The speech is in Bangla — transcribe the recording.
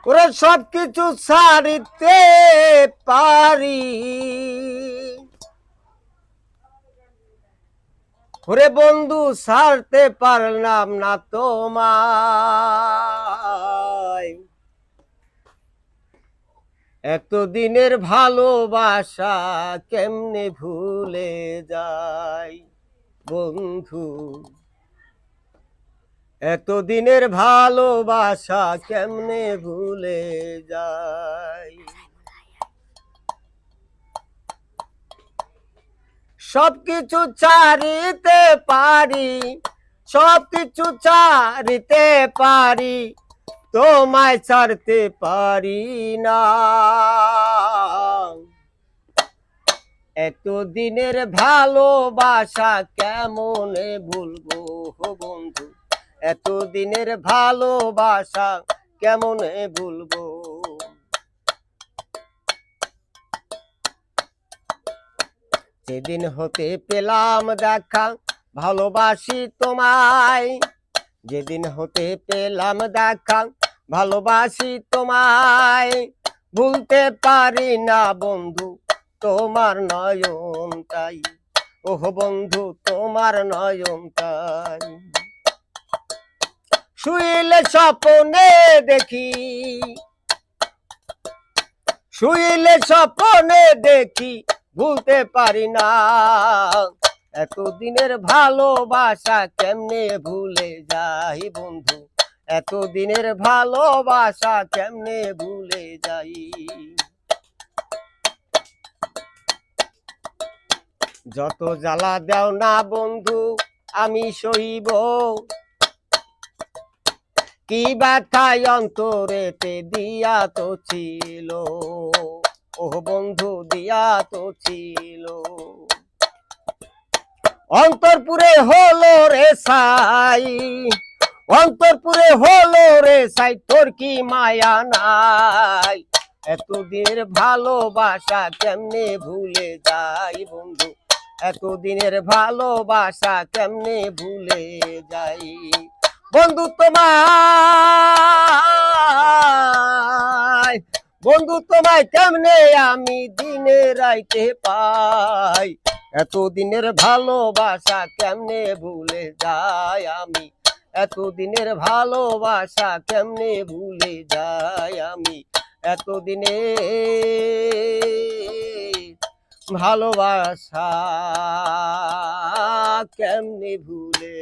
ওরে সবকিছু ছাড়িতে পারি, ওরে বন্ধু ছাড়তে পারলাম না তোমায়। এতদিনের ভালোবাসা কেমনে ভুলে যাই বন্ধু, এতদিনের ভালোবাসা কেমনে ভুলে যাই। সবকিছু ছাড়িতে পারি, সবকিছু ছাড়িতে পারি, তোমায় ছাড়তে পারি না। এতদিনের ভালোবাসা কেমনে ভুলবো বন্ধু, এতদিনের ভালোবাসা কেমনে ভুলবো। যেদিন হতে পেলাম দেখা ভালোবাসি তোমায়, যেদিন হতে পেলাম দেখা ভালোবাসি তোমায়, ভুলতে পারি না বন্ধু তোমার নয়নটাই, ওহ বন্ধু তোমার নয়নটাই। শুইলে স্বপ্নে দেখি, শুইলে স্বপ্নে দেখি, ভুলতে পারি না। এতদিনের ভালোবাসা কেমনে ভুলে যাই বন্ধু, এতদিনের ভালোবাসা কেমনে ভুলে যাই। যত জ্বালা দাও না বন্ধু আমি সইব, কি ব্যথায় অন্তরেতে দিয়া তো ছিল, ও বন্ধু দিয়া তো ছিল। অন্তরপুরে হলো রে সাই, অন্তরপুরে হলো রে সাই, তোর কি মায়া নাই। এতদিনের ভালোবাসা কেমনে ভুলে যাই বন্ধু, এতদিনের ভালোবাসা কেমনে ভুলে যাই। বন্ধু তোমায়, বন্ধু তোমায় কেমনে আমি দিনে রাইতে পাই, এতদিনের ভালোবাসা কেমনে ভুলে যাই আমি, এতদিনের ভালোবাসা কেমনে ভুলে যাই আমি, এতদিনের ভালোবাসা কেমনে ভুলে